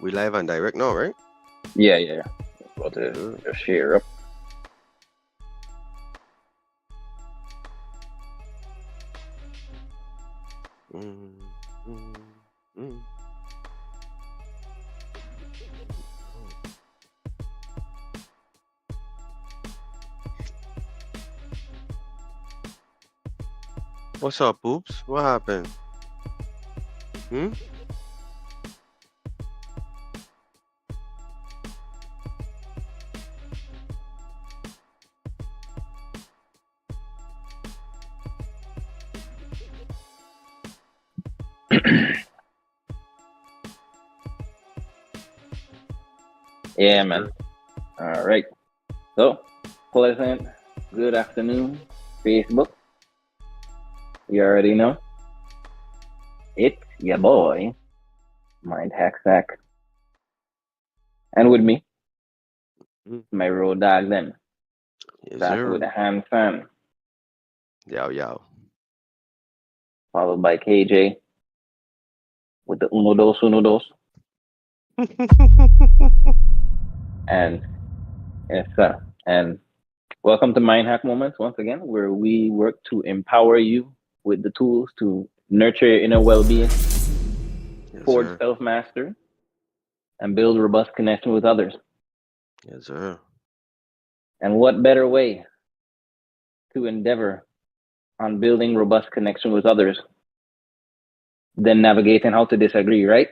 We live and direct now, right? Yeah. About to just share up. What's up, Poops? What happened? Yeah, man. All right. So, pleasant good afternoon, Facebook. You already know. It's your boy, MindHack Sack. And with me, my road dog then. Yes, Starting sir. with the hand fan, Yo. followed by KJ with the uno dos. And yes, sir. And welcome to MindHack Moments once again, where we work to empower you with the tools to nurture your inner well-being, forge sir. self-mastery, and build robust connection with others. Yes, sir. And what better way to endeavor on building robust connection with others than navigating how to disagree, right?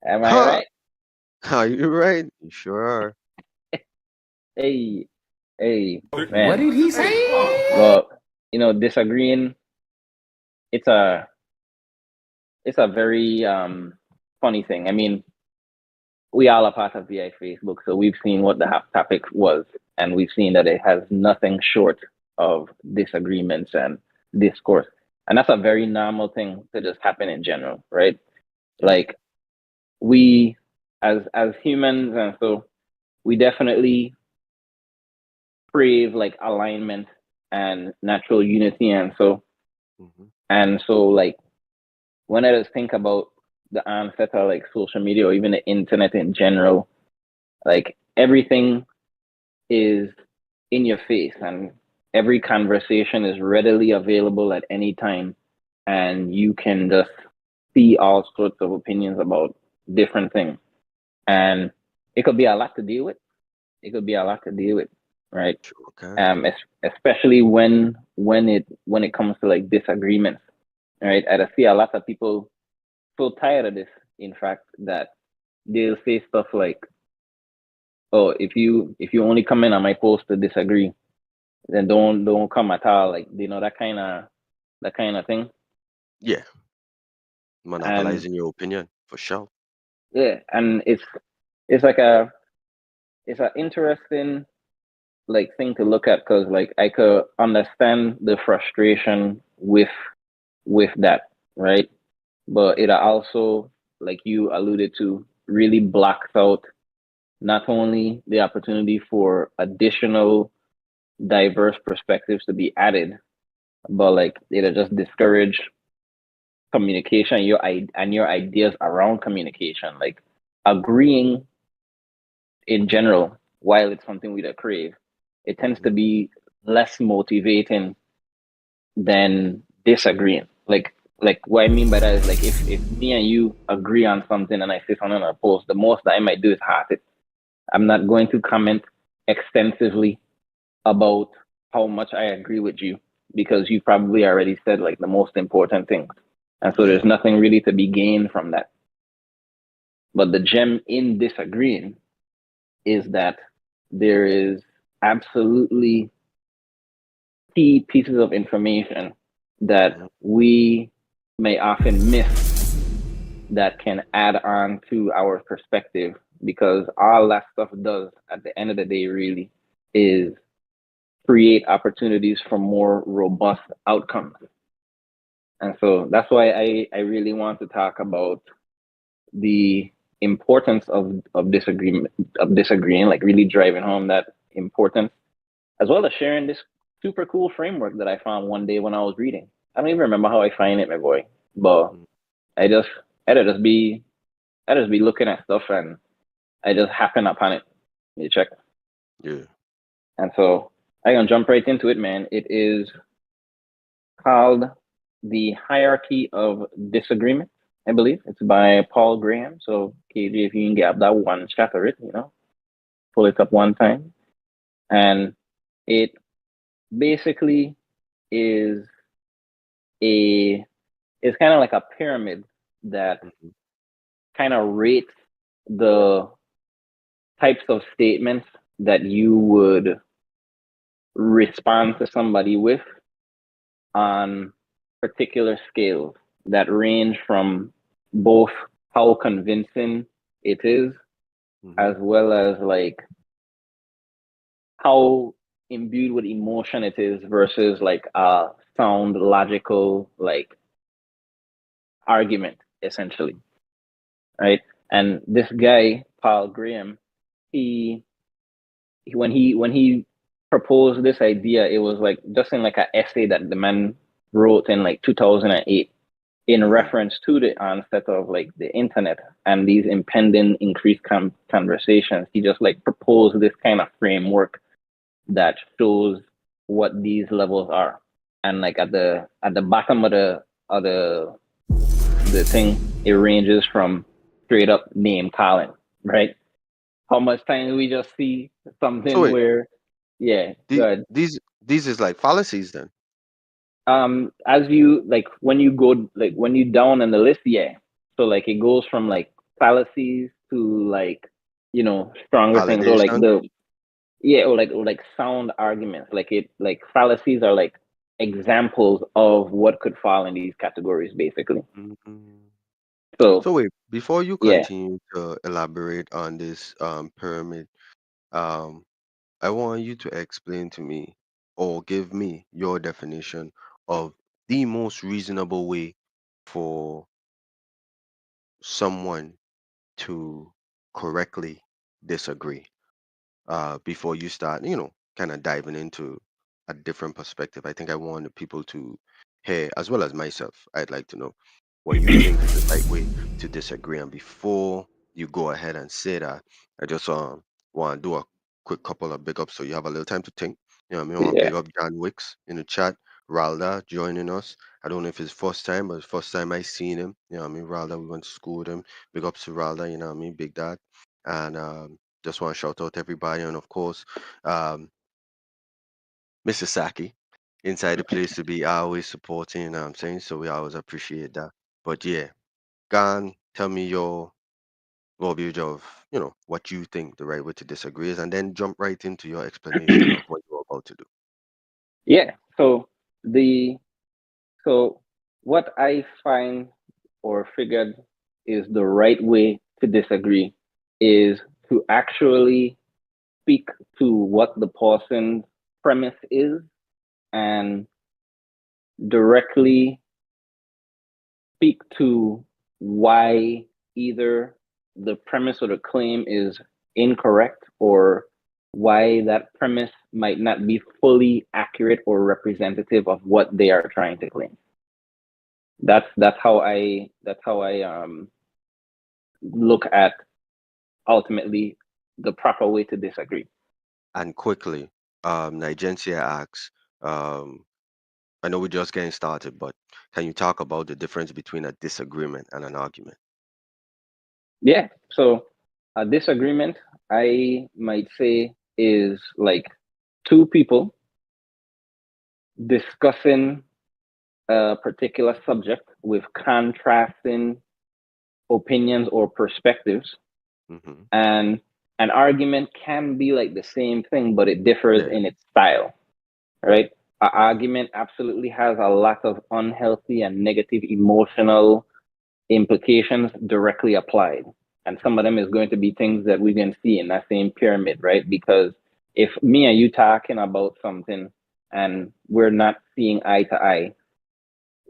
Am I right? Are you right? You sure are. Hey, What man. did he say? Well, disagreeing, it's a very funny thing. I mean, we all are part of VI Facebook, so we've seen what the topic was, and we've seen that it has nothing short of disagreements and discourse. And that's a very normal thing to just happen in general, right? Like we as humans, and so we definitely crave like alignment and natural unity, and so like when I just think about the onset of like social media or even the internet in general, like everything is in your face and every conversation is readily available at any time, and you can just see all sorts of opinions about different things, and it could be a lot to deal with. Right? Okay. Especially when it comes to like disagreements, right? I see a lot of people so tired of this, in fact, that they'll say stuff like, "Oh, if you only come in on my post to disagree, then don't come at all." Like, that kind of thing. Yeah. And Monopolizing your opinion, for sure. yeah, and it's it's an interesting like thing to look at, because like I could understand the frustration with that, right? But it also, like you alluded to, really blocks out not only the opportunity for additional diverse perspectives to be added, but like it'll just discourage communication, your ideas around communication. Like agreeing in general, while it's something we crave, it tends to be less motivating than disagreeing. Like what I mean by that is like if me and you agree on something and I say something on a post, the most that I might do is heart it. I'm not going to comment extensively about how much I agree with you, because you probably already said like the most important things. And so there's nothing really to be gained from that. But the gem in disagreeing is that there is absolutely key pieces of information that Mhm. we may often miss that can add on to our perspective, because all that stuff does at the end of the day really is create opportunities for more robust outcomes. And so that's why I really want to talk about the importance of disagreement, of disagreeing, like really driving home that importance, as well as sharing this super cool framework that I found one day when I was reading. I don't even remember how I find it, my boy, but Mhm. I just I just be looking at stuff and I just happen upon it. You check. Yeah. And so I can jump right into it, man. It is called The Hierarchy of Disagreement, I believe. It's by Paul Graham. So KJ, if you can get that one shot of it, pull it up one time. And it basically is a it's kind of like a pyramid that Mhm. kind of rates the types of statements that you would respond to somebody with on particular scales that range from both how convincing it is, Mhm. as well as like how imbued with emotion it is versus like a sound logical like argument, essentially, right? And this guy Paul Graham, he when he proposed this idea, it was like just in like an essay that the man wrote in like 2008 in Mhm. reference to the onset of like the internet and these impending increased conversations. He just like proposed this kind of framework that shows what these levels are. And like at the bottom of the thing, it ranges from straight up name calling, right? How much time do we just see So something wait, where, yeah, the, good. these is like fallacies then. As you like when you go like when you down on the list, yeah. So like it goes from like fallacies to like stronger things, or like Validation. the yeah, or like sound arguments. Like it like fallacies are like examples of what could fall in these categories, basically. Mhm. So So wait, before you yeah, continue to elaborate on this pyramid, um, I want you to explain to me or give me your definition of the most reasonable way for someone to correctly disagree. Before you start, kind of diving into a different perspective. I think I want the people to hear, as well as myself, I'd like to know what you think is the right way to disagree. And before you go ahead and say that, I just want to do a quick couple of big ups so you have a little time to think. I mean, I want to yeah, big up John Wicks in the chat, Ralda joining us. I don't know if it's first time, but it's first time I seen him. I mean, Ralda, we went to school with him. Big ups to Ralda, I mean, big dad. And just want to shout out everybody, and of course, um, Mr. Saki inside the place to be always supporting. You know what I'm saying, so we always appreciate that. But yeah, Gan, tell me your verbiage of what you think the right way to disagree is, and then jump right into your explanation of what you're about to do. yeah. The so what I find or figured is the right way to disagree is to actually speak to what the person's premise is and directly speak to why either the premise or the claim is incorrect, or why that premise might not be fully accurate or representative of what they are trying to claim. That's how I look at ultimately the proper way to disagree. And quickly, Nigencia asks, um, I know we're just getting started, but can you talk about the difference between a disagreement and an argument? Yeah. So a disagreement, I might say, is like two people discussing a particular subject with contrasting opinions or perspectives. Hmm. And an argument can be like the same thing, but it differs Yeah. in its style, right? An argument absolutely has a lot of unhealthy and negative emotional implications directly applied. And some of them is going to be things that we can see in that same pyramid, right? Because if me and you talking about something and we're not seeing eye to eye,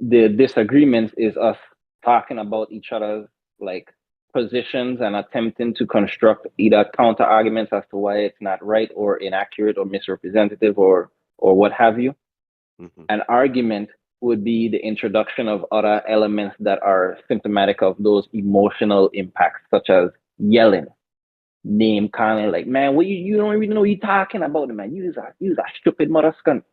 the disagreements is us talking about each other's like positions and attempting to construct either counter arguments as to why it's not right or inaccurate or misrepresentative or what have you. Mm-hmm. An argument would be the introduction of other elements that are symptomatic of those emotional impacts, such as yelling, name calling, like, man, what you don't even know what you're talking about, man. You's a stupid mother skunk.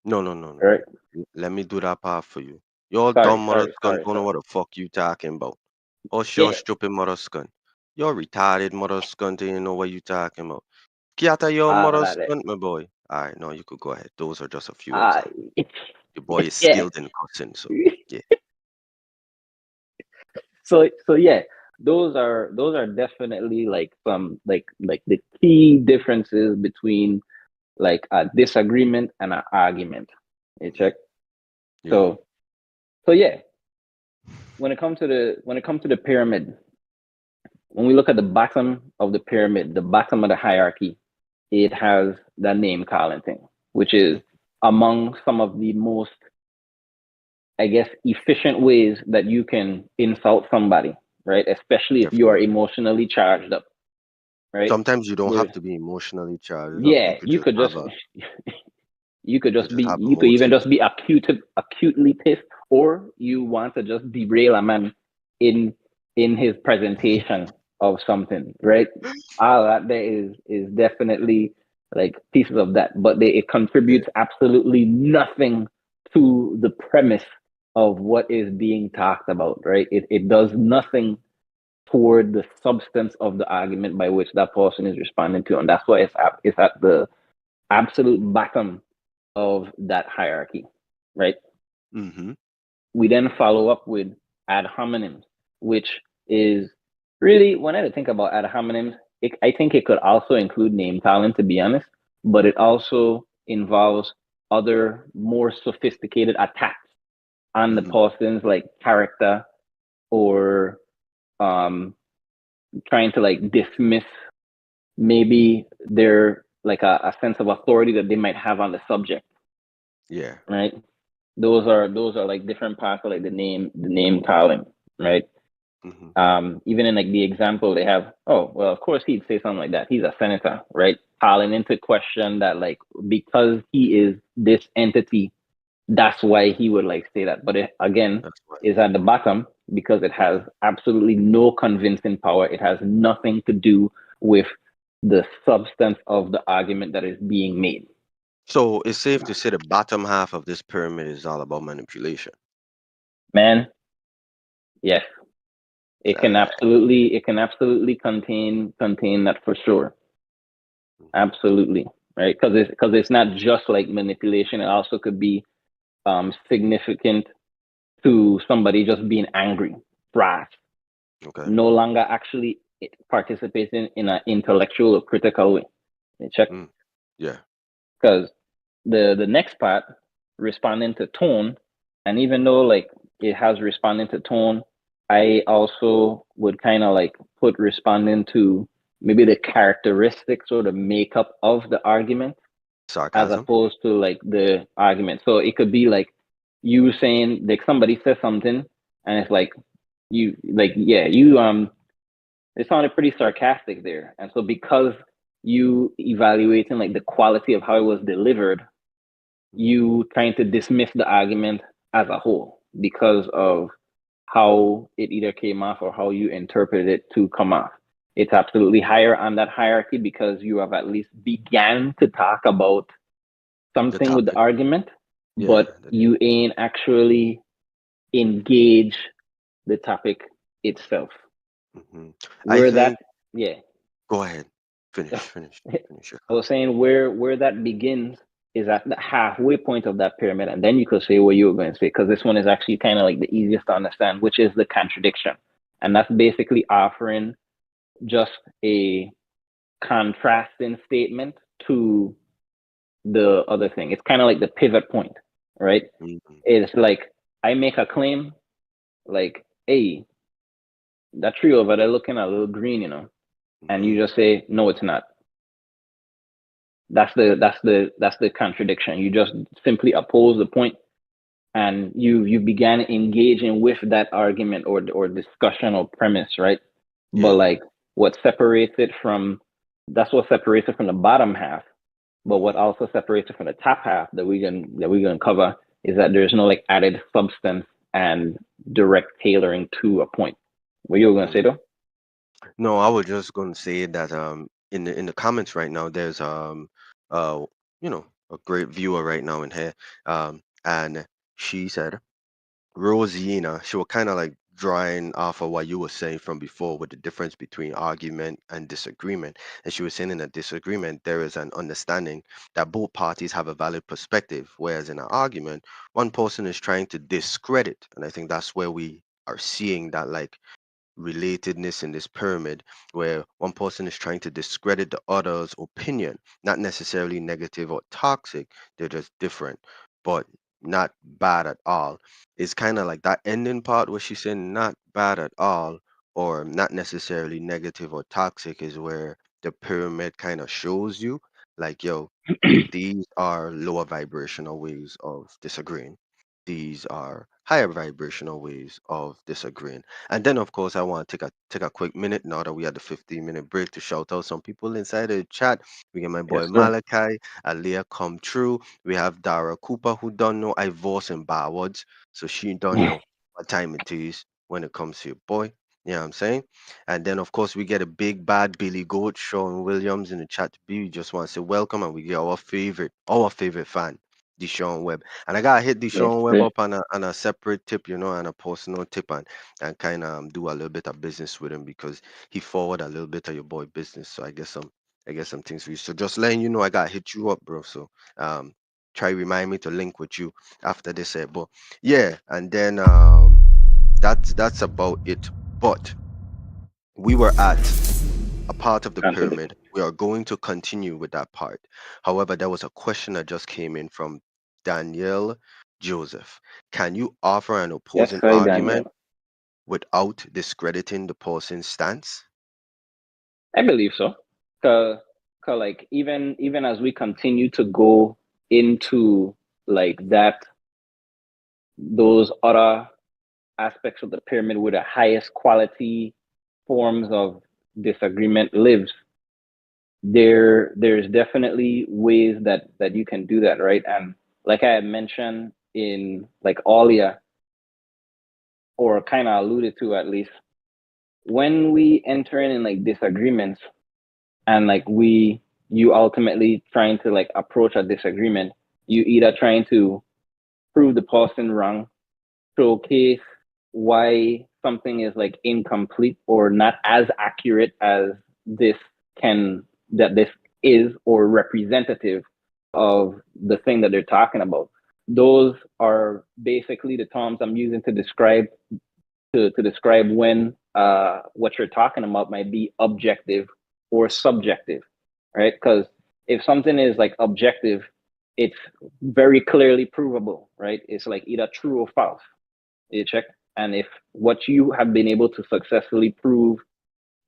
No, no, no, no, Right? no. Let me do that part for you. Your Sorry, dumb mother sorry, skun sorry, don't know sorry. what the fuck you talking about. Oh, your Yeah. stupid mother skun. Your retarded mother skun don't know what you talking about. Kiata your All mother of that. skun, my boy. Alright, no, you could go ahead. Those are just a few Uh, examples. Your boy is yeah. skilled in cussing, so yeah. So yeah, those are definitely like some like the key differences between like a disagreement and an argument. You Mhm. check. Yeah. So yeah, when it comes to the pyramid, when we look at the bottom of the pyramid, the bottom of the hierarchy, it has the name calling thing, which is Mhm. among some of the most, I guess, efficient ways that you can insult somebody, right? Especially if you are Definitely. emotionally charged up, right? Sometimes you don't There, have to be emotionally charged up. yeah, you could just You could just have you could even emotions. just be acutely pissed, or you want to just derail a man in his presentation of something, right? All that there is definitely like pieces of that, but it Yeah. contributes absolutely nothing to the premise of what is being talked about, right? It does nothing toward the substance of the argument by which that person is responding to, and that's why it's at the absolute bottom of that hierarchy, right? Mm-hmm. We then follow up with ad hominems, which is really, when I think about ad hominems, I think it could also include name calling, to be honest, but it also involves other more sophisticated attacks on the Mm-hmm. person's like character or um, trying to like dismiss maybe their like a sense of authority that they might have on the subject, Yeah. right? Those are like different parts of like the name calling, right? Mm-hmm. Even in like the example they have, oh well, of course he'd say something like that. He's a senator, right? Calling into question that like because he is this entity, that's why he would like say that. But it again That's right. is at the bottom because it has Mm-hmm. absolutely no convincing power. It has nothing to do with the substance of the argument that is being made. So it's safe to say the bottom half of this pyramid is all about manipulation. Man, yes, it All can right. absolutely it can absolutely contain that for sure. Mm-hmm. Absolutely. Right? Because it's not just like manipulation, it also could be significant to somebody just being angry, brash, Okay. no longer actually participating in an intellectual or critical way. You check. Mm. Yeah. Because the next part, responding to tone, and even though like it has responding to tone, I also would kind of like put responding to maybe the characteristics or the makeup of the argument as Sarcasm. opposed to like the argument. So it could be like you saying like somebody says something and it's like you like yeah you it sounded pretty sarcastic there, and so because you evaluating like the quality of how it was delivered, Mm-hmm. you trying to dismiss the argument as a whole because of how it either came off or how you interpreted it to come off. It's absolutely higher on that hierarchy because you have at least began to talk about The something with the topic. argument, Yeah. but you ain't actually engage the topic itself. Mm-hmm. I Where that, think. yeah, Go ahead. I Finish your was comment. saying where that begins is at the halfway point of that pyramid, and then you could say what you were going to say because this one is actually kind of like the easiest to understand, which is the contradiction, and that's basically offering just a contrasting statement to the other thing. It's kind of like the pivot point, right? Mhm. It's like I make a claim, like, hey, that tree over there looking a little green, and you Mhm. just say, no, it's not. That's the contradiction. You just simply oppose the point, and you began engaging with that argument or discussion or premise, right? But Yeah. like what separates it from that's what separates it from the bottom half. But what Mhm. also separates it from the top half that we're gonna cover is that there's no like added substance and direct tailoring to a point. What you were gonna say Mhm. though? No, I was just going to say that in the comments right now there's uh you know a great viewer right now in here, and she said Rosina, she was kind of like drawing off of what you were saying from before with the difference between argument and disagreement. And she was saying in a disagreement, there is an understanding that both parties have a valid perspective, whereas in an argument, one person is trying to discredit. And I think that's where we are seeing that like relatedness in this pyramid where one person is trying to discredit the other's opinion, not necessarily negative or toxic, they're just different, but not bad at all. It's kind of like that ending part where she's saying not bad at all or not necessarily negative or toxic is where the pyramid kind of shows you like, yo, these are lower vibrational ways of disagreeing. These are higher vibrational ways of disagreeing. And then, of course, I want to take a quick minute now that we had the 15-minute break to shout out some people inside the chat. We get my boy Yes, sir. Malachi, Aliyah come true. We have Dara Cooper who don't know I voice in backwards, so she don't know what time it is when it comes to your boy. You know what I'm saying? And then, of course, we get a big bad Billy Goat, Sean Williams in the chat to be. We just want to say welcome, and we get our favorite fan, Deshaun Webb. And I gotta hit Yes, Deshaun Webb sir. up on a separate tip, and a personal tip, and kind of do a little bit of business with him because he forward a little bit of your boy business. So I guess some things for you. So just letting you know, I gotta hit you up, bro. So try remind me to link with you after this. But yeah, and then that's about it. But we were at a part of the Continue. pyramid. We are going to continue with that part. However, there was a question that just came in from Danielle Joseph. Can you offer an Yes, opposing sir, argument Daniel. without discrediting the person's stance? I believe so. Cause, like even as we continue to go into like those other aspects of the pyramid where the highest quality forms of disagreement lives, there's definitely ways that you can do that, right? And like I had mentioned in like Alia, or kind of alluded to at least, when we enter in like disagreements and like you ultimately trying to like approach a disagreement, you either trying to prove the person wrong, showcase why something is like incomplete or not as accurate as this can that this is, or representative of the thing that they're talking about. Those are basically the terms I'm using to describe when what you're talking about might be objective or subjective, right? Because if something is like objective, it's very clearly provable, right? It's like either true or false. You check, and if what you have been able to successfully prove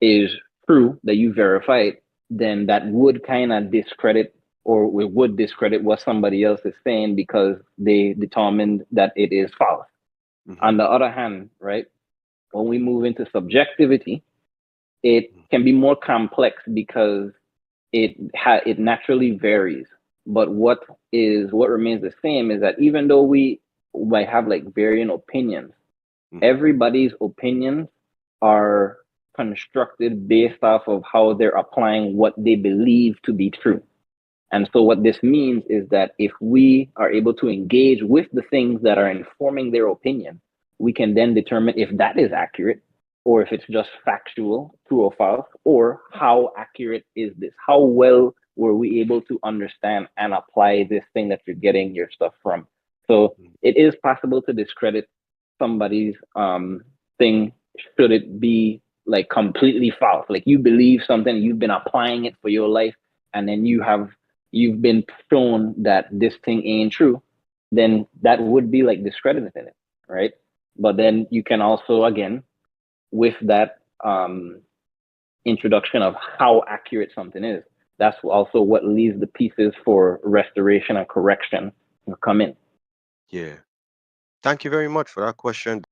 is true, that you verified, then that would kind of discredit, or we would discredit what somebody else is saying because they determined that it is false. Hmm. On the other hand, right, when we move into subjectivity, it can be more complex because it naturally varies. But what remains the same is that even though we might have like varying opinions, Hmm. everybody's opinions are constructed based off of how they're applying what they believe to be true. And so, what this means is that if we are able to engage with the things that are informing their opinion, we can then determine if that is accurate, or if it's just factual, true or false, or how accurate is this? How well were we able to understand and apply this thing that you're getting your stuff from? So, it is possible to discredit somebody's thing should it be like completely false. Like you believe something, you've been applying it for your life, and then you have you've been shown that this thing ain't true, then that would be like discrediting it, right? But then you can also, again, with that introduction of how accurate something is, that's also what leaves the pieces for restoration and correction to come in. Yeah. Thank you very much for that question.